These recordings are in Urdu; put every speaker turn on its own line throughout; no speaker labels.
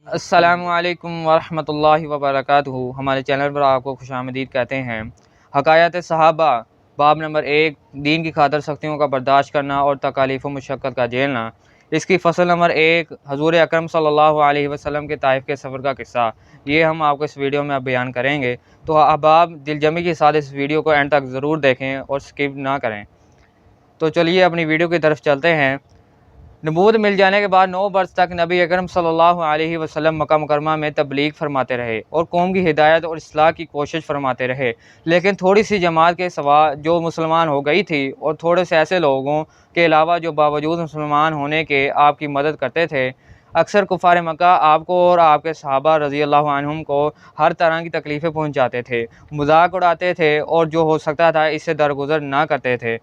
السلام علیکم ورحمۃ اللہ وبرکاتہ۔ ہمارے چینل پر آپ کو خوش آمدید کہتے ہیں۔ حکایات صحابہ باب نمبر 1، دین کی خاطر سختیوں کا برداشت کرنا اور تکالیف و مشقت کا جھیلنا۔ اس کی فصل نمبر 1، حضور اکرم صلی اللہ علیہ وسلم کے طائف کے سفر کا قصہ۔ یہ ہم آپ کو اس ویڈیو میں اب بیان کریں گے، تو احباب دل جمی کے ساتھ اس ویڈیو کو اینڈ تک ضرور دیکھیں اور سکپ نہ کریں۔ تو چلیے اپنی ویڈیو کی طرف چلتے ہیں۔ نبوت مل جانے کے بعد 9 برس تک نبی اکرم صلی اللہ علیہ وسلم مکہ مکرمہ میں تبلیغ فرماتے رہے اور قوم کی ہدایت اور اصلاح کی کوشش فرماتے رہے، لیکن تھوڑی سی جماعت کے سوا جو مسلمان ہو گئی تھی اور تھوڑے سے ایسے لوگوں کے علاوہ جو باوجود مسلمان ہونے کے آپ کی مدد کرتے تھے، اکثر کفار مکہ آپ کو اور آپ کے صحابہ رضی اللہ عنہم کو ہر طرح کی تکلیفیں پہنچاتے تھے، مذاق اڑاتے تھے اور جو ہو سکتا تھا اس سے درگزر نہ کرتے تھے۔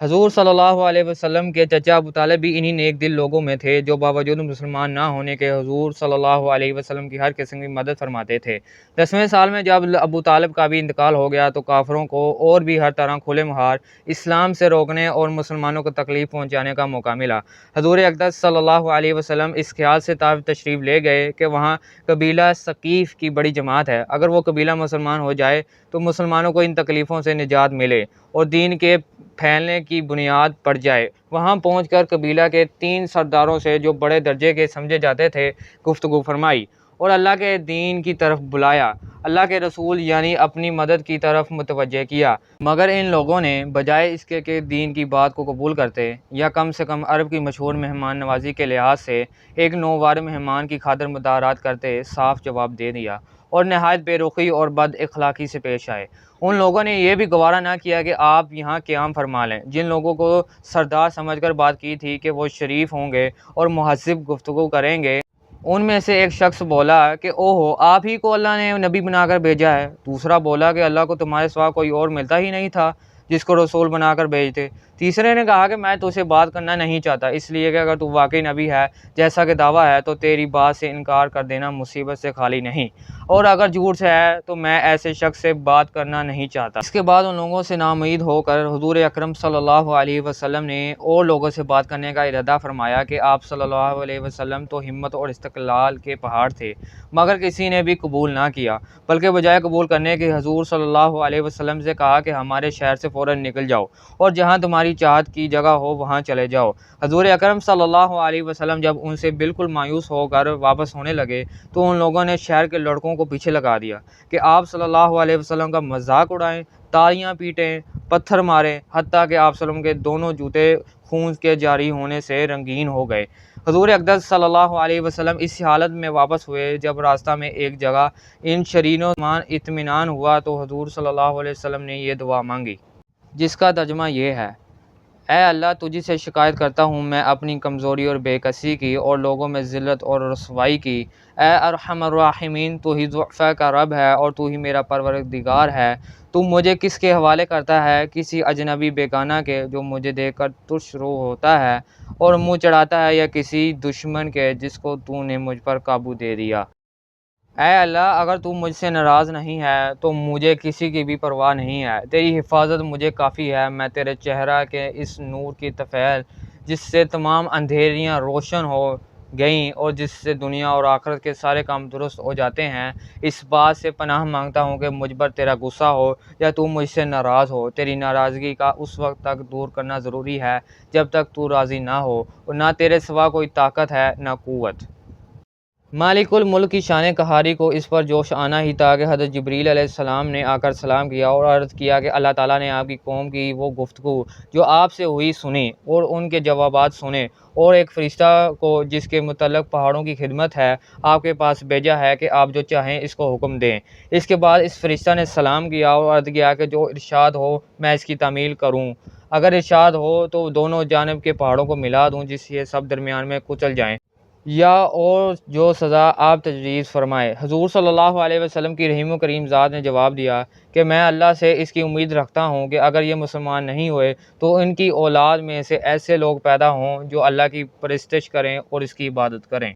حضور صلی اللہ علیہ وسلم کے چچا ابو طالب بھی انہی نیک دل لوگوں میں تھے جو باوجود مسلمان نہ ہونے کے حضور صلی اللہ علیہ وسلم کی ہر قسم کی مدد فرماتے تھے۔ 10ویں سال میں جب ابو طالب کا بھی انتقال ہو گیا تو کافروں کو اور بھی ہر طرح کھلے مہار اسلام سے روکنے اور مسلمانوں کو تکلیف پہنچانے کا موقع ملا۔ حضور اقدس صلی اللہ علیہ وسلم اس خیال سے طائف تشریف لے گئے کہ وہاں قبیلہ ثقیف کی بڑی جماعت ہے، اگر وہ قبیلہ مسلمان ہو جائے تو مسلمانوں کو ان تکلیفوں سے نجات ملے اور دین کے پھیلنے کی بنیاد پڑ جائے۔ وہاں پہنچ کر قبیلہ کے 3 سرداروں سے جو بڑے درجے کے سمجھے جاتے تھے گفتگو فرمائی اور اللہ کے دین کی طرف بلایا، اللہ کے رسول یعنی اپنی مدد کی طرف متوجہ کیا، مگر ان لوگوں نے بجائے اس کے کہ دین کی بات کو قبول کرتے یا کم سے کم عرب کی مشہور مہمان نوازی کے لحاظ سے ایک نووار مہمان کی خاطر مدارات کرتے صاف جواب دے دیا اور نہایت بے رخی اور بد اخلاقی سے پیش آئے۔ ان لوگوں نے یہ بھی گوارا نہ کیا کہ آپ یہاں قیام فرما لیں۔ جن لوگوں کو سردار سمجھ کر بات کی تھی کہ وہ شریف ہوں گے اور مہذب گفتگو کریں گے، ان میں سے ایک شخص بولا کہ اوہو، آپ ہی کو اللہ نے نبی بنا کر بھیجا ہے۔ دوسرا بولا کہ اللہ کو تمہارے سوا کوئی اور ملتا ہی نہیں تھا جس کو رسول بنا کر بھیجتے۔ تیسرے نے کہا کہ میں تجھ سے بات کرنا نہیں چاہتا، اس لیے کہ اگر تو واقعی نبی ہے جیسا کہ دعویٰ ہے تو تیری بات سے انکار کر دینا مصیبت سے خالی نہیں، اور اگر جھوٹ سے ہے تو میں ایسے شخص سے بات کرنا نہیں چاہتا۔ اس کے بعد ان لوگوں سے ناامید ہو کر حضور اکرم صلی اللہ علیہ وسلم نے اور لوگوں سے بات کرنے کا ارادہ فرمایا کہ آپ صلی اللہ علیہ وسلم تو ہمت اور استقلال کے پہاڑ تھے، مگر کسی نے بھی قبول نہ کیا، بلکہ بجائے قبول کرنے کے حضور صلی اللہ علیہ وسلم سے کہا کہ ہمارے شہر سے فوراً نکل جاؤ اور جہاں تمہاری چاہت کی جگہ ہو وہاں چلے جاؤ۔ حضور اکرم صلی اللہ علیہ وسلم جب ان سے بالکل مایوس ہو کر واپس ہونے لگے تو ان لوگوں نے شہر کے لڑکوں کو پیچھے لگا دیا کہ آپ صلی اللہ علیہ وسلم کا مذاق اڑائیں، تالیاں پیٹیں، پتھر ماریں، حتیٰ کہ آپ صلی اللہ علیہ وسلم کے دونوں جوتے خون کے جاری ہونے سے رنگین ہو گئے۔ حضور اقدس صلی اللہ علیہ وسلم اس حالت میں واپس ہوئے۔ جب راستہ میں ایک جگہ ان شرینوں اطمینان ہوا تو حضور صلی اللہ علیہ وسلم نے یہ دعا مانگی، جس کا ترجمہ یہ ہے: اے اللہ، تجھ سے شکایت کرتا ہوں میں اپنی کمزوری اور بے کسی کی اور لوگوں میں ذلت اور رسوائی کی۔ اے ارحم الراحمین، تو ہی ضعفاء کا رب ہے اور تو ہی میرا پروردگار ہے۔ تو مجھے کس کے حوالے کرتا ہے؟ کسی اجنبی بیگانہ کے جو مجھے دیکھ کر ترش رو ہوتا ہے اور منہ چڑھاتا ہے، یا کسی دشمن کے جس کو تو نے مجھ پر قابو دے دیا؟ اے اللہ، اگر تو مجھ سے ناراض نہیں ہے تو مجھے کسی کی بھی پرواہ نہیں ہے، تیری حفاظت مجھے کافی ہے۔ میں تیرے چہرہ کے اس نور کی طفیل جس سے تمام اندھیریاں روشن ہو گئیں اور جس سے دنیا اور آخرت کے سارے کام درست ہو جاتے ہیں، اس بات سے پناہ مانگتا ہوں کہ مجھ پر تیرا غصہ ہو یا تو مجھ سے ناراض ہو۔ تیری ناراضگی کا اس وقت تک دور کرنا ضروری ہے جب تک تو راضی نہ ہو، اور نہ تیرے سوا کوئی طاقت ہے نہ قوت۔ مالک الملک کی شان قہاری کو اس پر جوش آنا ہی تھا کہ حضرت جبریل علیہ السلام نے آ کر سلام کیا اور عرض کیا کہ اللہ تعالیٰ نے آپ کی قوم کی وہ گفتگو جو آپ سے ہوئی سنی اور ان کے جوابات سنے، اور ایک فرشتہ کو جس کے متعلق پہاڑوں کی خدمت ہے آپ کے پاس بھیجا ہے کہ آپ جو چاہیں اس کو حکم دیں۔ اس کے بعد اس فرشتہ نے سلام کیا اور عرض کیا کہ جو ارشاد ہو میں اس کی تعمیل کروں، اگر ارشاد ہو تو دونوں جانب کے پہاڑوں کو ملا دوں جس سے سب درمیان میں کچل جائیں، یا اور جو سزا آپ تجویز فرمائے۔ حضور صلی اللہ علیہ وسلم کی رحیم و کریم ذات نے جواب دیا کہ میں اللہ سے اس کی امید رکھتا ہوں کہ اگر یہ مسلمان نہیں ہوئے تو ان کی اولاد میں سے ایسے لوگ پیدا ہوں جو اللہ کی پرستش کریں اور اس کی عبادت کریں۔